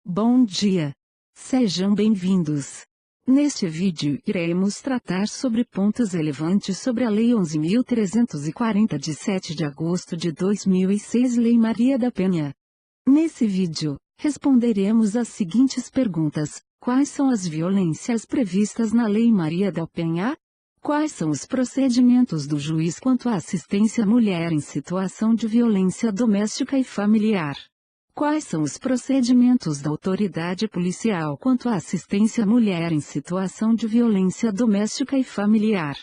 Bom dia! Sejam bem-vindos! Neste vídeo iremos tratar sobre pontos relevantes sobre a Lei 11.340 de 7 de agosto de 2006, Lei Maria da Penha. Nesse vídeo, responderemos as seguintes perguntas: quais são as violências previstas na Lei Maria da Penha? Quais são os procedimentos do juiz quanto à assistência à mulher em situação de violência doméstica e familiar? Quais são os procedimentos da autoridade policial quanto à assistência à mulher em situação de violência doméstica e familiar?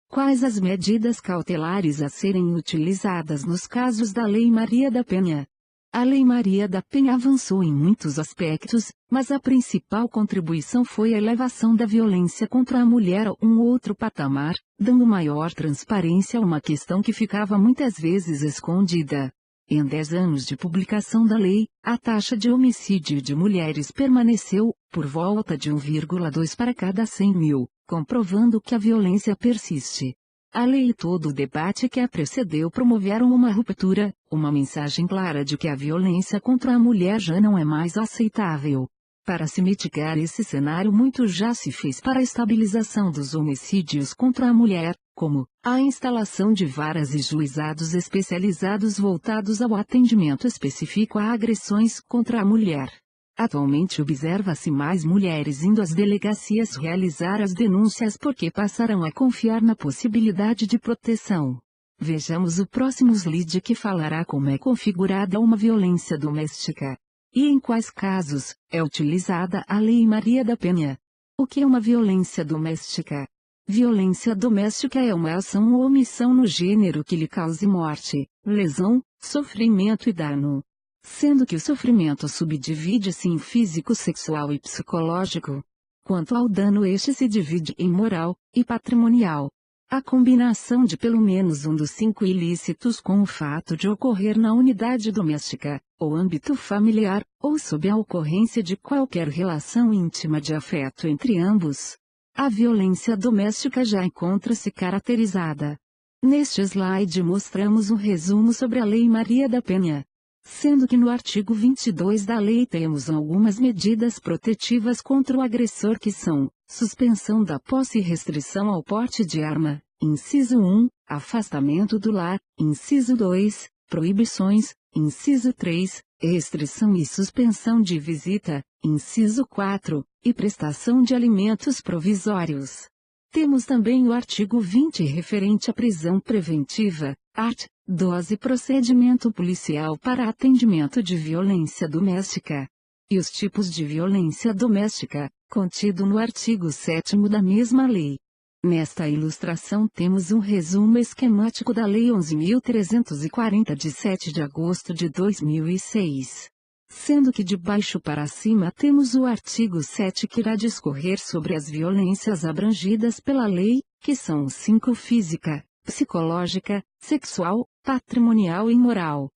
Quais as medidas cautelares a serem utilizadas nos casos da Lei Maria da Penha? A Lei Maria da Penha avançou em muitos aspectos, mas a principal contribuição foi a elevação da violência contra a mulher a um outro patamar, dando maior transparência a uma questão que ficava muitas vezes escondida. Em 10 anos de publicação da lei, a taxa de homicídio de mulheres permaneceu, por volta de 1,2 para cada 100 mil, comprovando que a violência persiste. A lei e todo o debate que a precedeu promoveram uma ruptura, uma mensagem clara de que a violência contra a mulher já não é mais aceitável. Para se mitigar esse cenário, muito já se fez para a estabilização dos homicídios contra a mulher, como a instalação de varas e juizados especializados voltados ao atendimento específico a agressões contra a mulher. Atualmente observa-se mais mulheres indo às delegacias realizar as denúncias porque passaram a confiar na possibilidade de proteção. Vejamos o próximo slide que falará como é configurada uma violência doméstica. E em quais casos é utilizada a Lei Maria da Penha. O que é uma violência doméstica? Violência doméstica é uma ação ou omissão no gênero que lhe cause morte, lesão, sofrimento e dano. Sendo que o sofrimento subdivide-se em físico, sexual e psicológico. Quanto ao dano, este se divide em moral e patrimonial. A combinação de pelo menos um dos 5 ilícitos com o fato de ocorrer na unidade doméstica, ou âmbito familiar, ou sob a ocorrência de qualquer relação íntima de afeto entre ambos. A violência doméstica já encontra-se caracterizada. Neste slide mostramos um resumo sobre a Lei Maria da Penha. Sendo que no artigo 22 da lei temos algumas medidas protetivas contra o agressor que são: suspensão da posse e restrição ao porte de arma, inciso 1, afastamento do lar, inciso 2, proibições, inciso 3, restrição e suspensão de visita, inciso 4, e prestação de alimentos provisórios. Temos também o artigo 20 referente à prisão preventiva, art. 12 procedimento policial para atendimento de violência doméstica. E os tipos de violência doméstica, contido no artigo 7º da mesma lei. Nesta ilustração temos um resumo esquemático da Lei 11.340 de 7 de agosto de 2006. Sendo que de baixo para cima temos o artigo 7 que irá discorrer sobre as violências abrangidas pela lei, que são 5 física, psicológica, sexual, patrimonial e moral.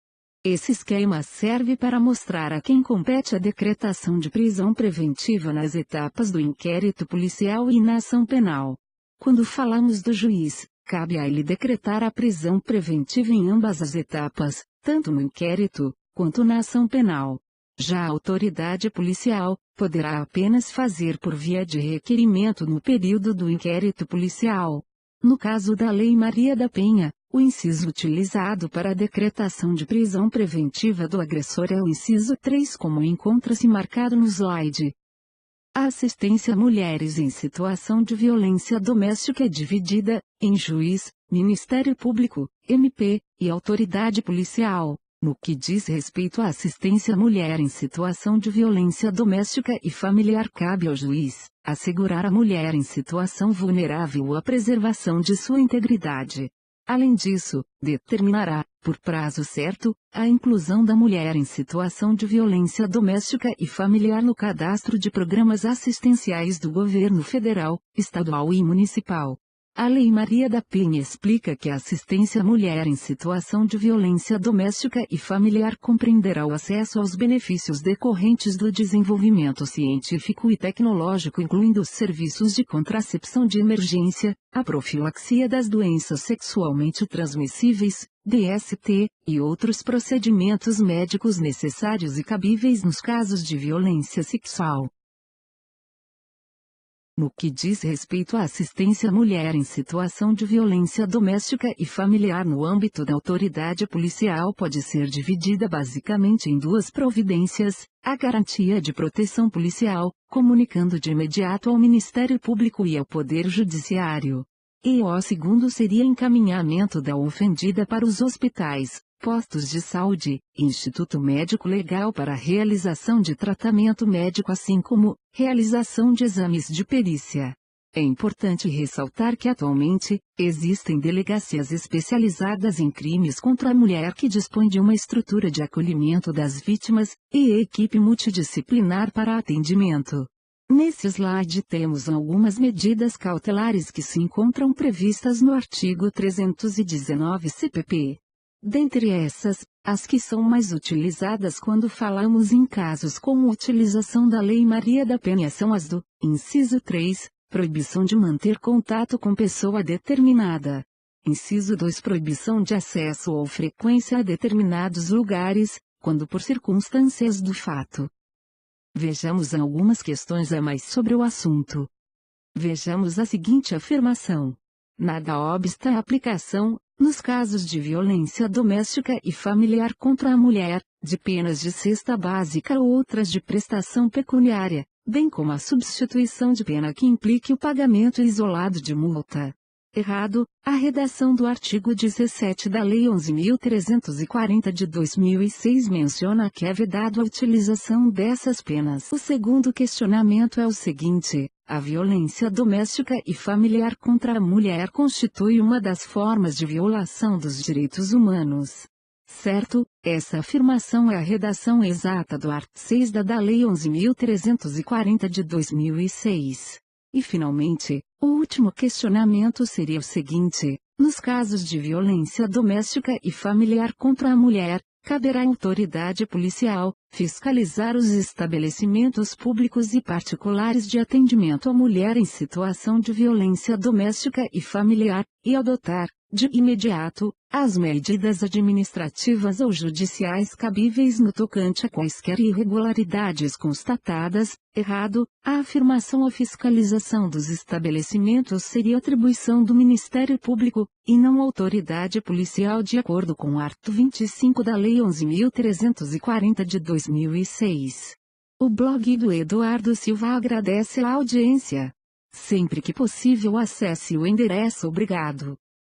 Esse esquema serve para mostrar a quem compete a decretação de prisão preventiva nas etapas do inquérito policial e na ação penal. Quando falamos do juiz, cabe a ele decretar a prisão preventiva em ambas as etapas, tanto no inquérito, quanto na ação penal. Já a autoridade policial poderá apenas fazer por via de requerimento no período do inquérito policial. No caso da Lei Maria da Penha, o inciso utilizado para a decretação de prisão preventiva do agressor é o inciso 3, como encontra-se marcado no slide. A assistência a mulheres em situação de violência doméstica é dividida em juiz, Ministério Público, MP, e autoridade policial. No que diz respeito à assistência à mulher em situação de violência doméstica e familiar, cabe ao juiz assegurar à mulher em situação vulnerável a preservação de sua integridade. Além disso, determinará, por prazo certo, a inclusão da mulher em situação de violência doméstica e familiar no cadastro de programas assistenciais do governo federal, estadual e municipal. A Lei Maria da Penha explica que a assistência à mulher em situação de violência doméstica e familiar compreenderá o acesso aos benefícios decorrentes do desenvolvimento científico e tecnológico, incluindo os serviços de contracepção de emergência, a profilaxia das doenças sexualmente transmissíveis, DST, e outros procedimentos médicos necessários e cabíveis nos casos de violência sexual. No que diz respeito à assistência à mulher em situação de violência doméstica e familiar no âmbito da autoridade policial, pode ser dividida basicamente em duas providências: a garantia de proteção policial, comunicando de imediato ao Ministério Público e ao Poder Judiciário. E o segundo seria encaminhamento da ofendida para os hospitais, postos de saúde, Instituto Médico Legal para a realização de tratamento médico, assim como realização de exames de perícia. É importante ressaltar que atualmente, existem delegacias especializadas em crimes contra a mulher que dispõem de uma estrutura de acolhimento das vítimas, e equipe multidisciplinar para atendimento. Nesse slide temos algumas medidas cautelares que se encontram previstas no artigo 319 CPP. Dentre essas, as que são mais utilizadas quando falamos em casos com utilização da Lei Maria da Penha são as do inciso 3, proibição de manter contato com pessoa determinada. Inciso 2, proibição de acesso ou frequência a determinados lugares, quando por circunstâncias do fato. Vejamos algumas questões a mais sobre o assunto. Vejamos a seguinte afirmação: nada obsta a aplicação, nos casos de violência doméstica e familiar contra a mulher, de penas de cesta básica ou outras de prestação pecuniária, bem como a substituição de pena que implique o pagamento isolado de multa. Errado, a redação do artigo 17 da Lei 11.340 de 2006 menciona que é vedado a utilização dessas penas. O segundo questionamento é o seguinte: a violência doméstica e familiar contra a mulher constitui uma das formas de violação dos direitos humanos. Certo, essa afirmação é a redação exata do artigo 6 da Lei 11.340 de 2006. E finalmente, o último questionamento seria o seguinte: nos casos de violência doméstica e familiar contra a mulher, caberá à autoridade policial fiscalizar os estabelecimentos públicos e particulares de atendimento à mulher em situação de violência doméstica e familiar, e adotar, de imediato, as medidas administrativas ou judiciais cabíveis no tocante a quaisquer irregularidades constatadas. Errado, a afirmação: a fiscalização dos estabelecimentos seria atribuição do Ministério Público, e não autoridade policial, de acordo com o artigo 25 da Lei 11.340 de 2006. O blog do Eduardo Silva agradece a audiência. Sempre que possível acesse o endereço. Obrigado.